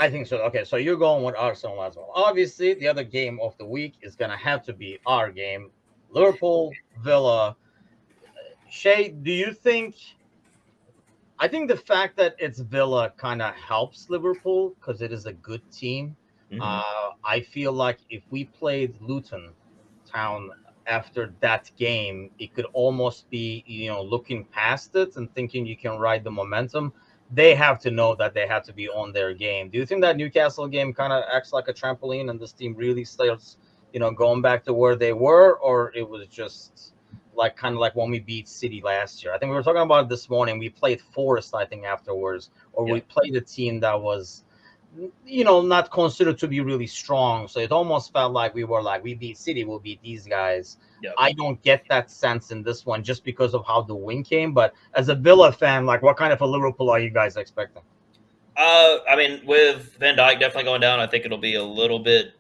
I think so. Okay, so you're going with Arsenal as well. Obviously, the other game of the week is gonna have to be our game, Liverpool Villa. Shay, do you think? I think the fact that it's Villa kind of helps Liverpool because it is a good team. Mm-hmm. I feel like if we played Luton Town after that game, it could almost be, looking past it and thinking you can ride the momentum. They have to know that they have to be on their game. Do you think that Newcastle game kind of acts like a trampoline and this team really starts, going back to where they were, or it was just like kind of like when we beat City last year? I think we were talking about it this morning. We played Forest, I think, afterwards, or we played a team that was not considered to be really strong. So it almost felt like we were like, we beat City, we'll beat these guys. Yep. I don't get that sense in this one just because of how the win came. But as a Villa fan, like, what kind of a Liverpool are you guys expecting? I mean, with Van Dijk definitely going down, I think it'll be a little bit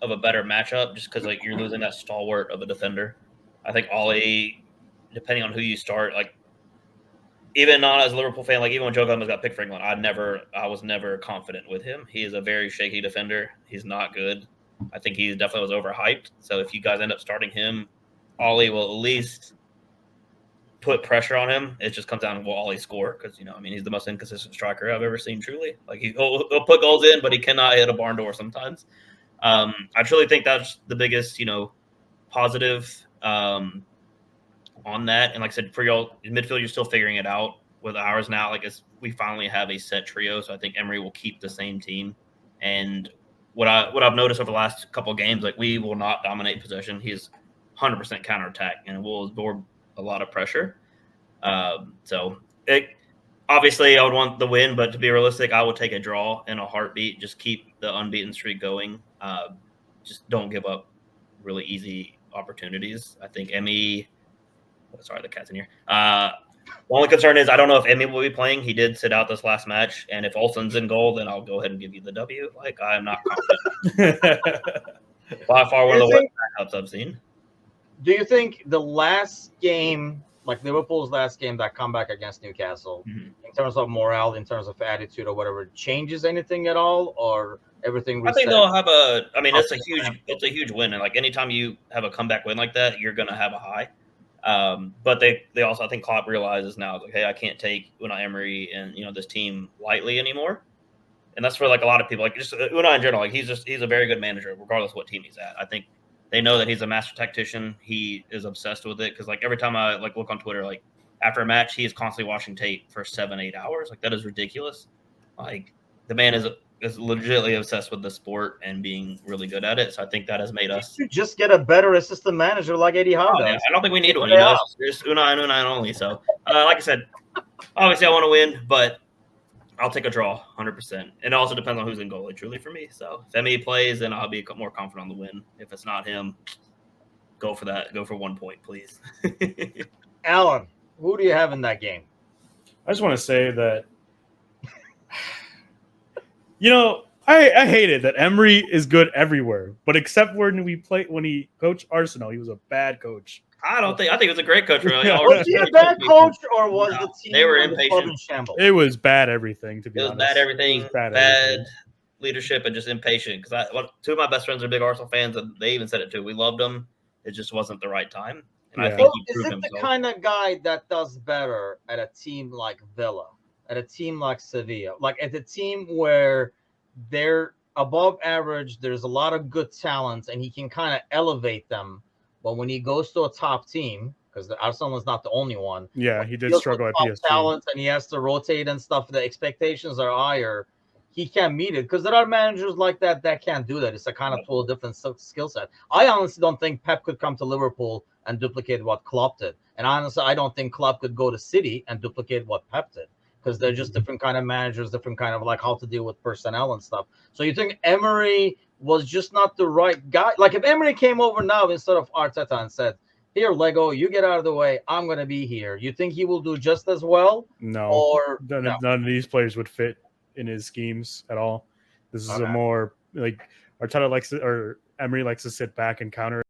of a better matchup just because, like, you're losing that stalwart of a defender. I think Ollie, depending on who you start, like, even not as a Liverpool fan, like even when Joe Gomez got picked for England, I was never confident with him. He is a very shaky defender. He's not good. I think he definitely was overhyped. So if you guys end up starting him, Ollie will at least put pressure on him. It just comes down to will Ollie score because he's the most inconsistent striker I've ever seen. Truly, like he'll put goals in, but he cannot hit a barn door sometimes. I truly think that's the biggest positive. On that, and like I said, for y'all in midfield, you're still figuring it out. With ours now, like we finally have a set trio, so I think Emery will keep the same team. And what I've noticed over the last couple of games, like we will not dominate possession. He's 100% counterattack, and will absorb a lot of pressure. So obviously I would want the win, but to be realistic, I would take a draw in a heartbeat. Just keep the unbeaten streak going. Just don't give up really easy opportunities. I think Emmy. Sorry, the cat's in here. The only concern is I don't know if Emmy will be playing. He did sit out this last match, and if Olsen's in goal, then I'll go ahead and give you the W. Like, I am not confident. By far one of the worst backups I've seen. Do you think the last game, like Liverpool's last game, that comeback against Newcastle, in terms of morale, in terms of attitude or whatever, changes anything at all, or everything? I think they'll have it's a huge win, and like anytime you have a comeback win like that, you're gonna have a high. But they also, I think Klopp realizes now, like, hey, I can't take Unai Emery and this team lightly anymore, and that's for like a lot of people, like just Unai in general. Like he's a very good manager, regardless of what team he's at. I think they know that he's a master tactician. He is obsessed with it because like every time I like look on Twitter, like after a match, he is constantly watching tape for 7-8 hours. Like that is ridiculous. Like the man is legitimately obsessed with the sport and being really good at it. So I think that has made us just get a better assistant manager like Eddie Howe does. I don't think we need one. It's just Unai and Unai only. So like I said, obviously I want to win, but I'll take a draw 100%. And it also depends on who's in goal, truly, for me. So if Emmy plays, then I'll be more confident on the win. If it's not him, go for that. Go for 1 point, please. Allan, who do you have in that game? I just want to say that I hated that Emery is good everywhere, but except when he coached Arsenal, he was a bad coach. I think he was a great coach. Really. Was he a bad coach, or was the team? They were impatient. It was bad everything. To be honest, it was bad everything. Bad leadership and just impatient. Because two of my best friends are big Arsenal fans, and they even said it too. We loved him. It just wasn't the right time. And I think he proved himself. The kind of guy that does better at a team like Villa, at a team like Sevilla, like at a team where they're above average, there's a lot of good talents, and he can kind of elevate them. But when he goes to a top team, because Arsenal is not the only one. Yeah, he did struggle at PSG. Talent, and he has to rotate and stuff. The expectations are higher. He can't meet it because there are managers like that can't do that. It's a kind of totally different skill set. I honestly don't think Pep could come to Liverpool and duplicate what Klopp did. And honestly, I don't think Klopp could go to City and duplicate what Pep did, because they're just different kind of managers, different kind of like how to deal with personnel and stuff. So you think Emery was just not the right guy? Like if Emery came over now instead of Arteta and said, here, Lego, you get out of the way, I'm going to be here, you think he will do just as well? No. Or none of these players would fit in his schemes at all. This is a more like Arteta likes to, or Emery likes to sit back and counter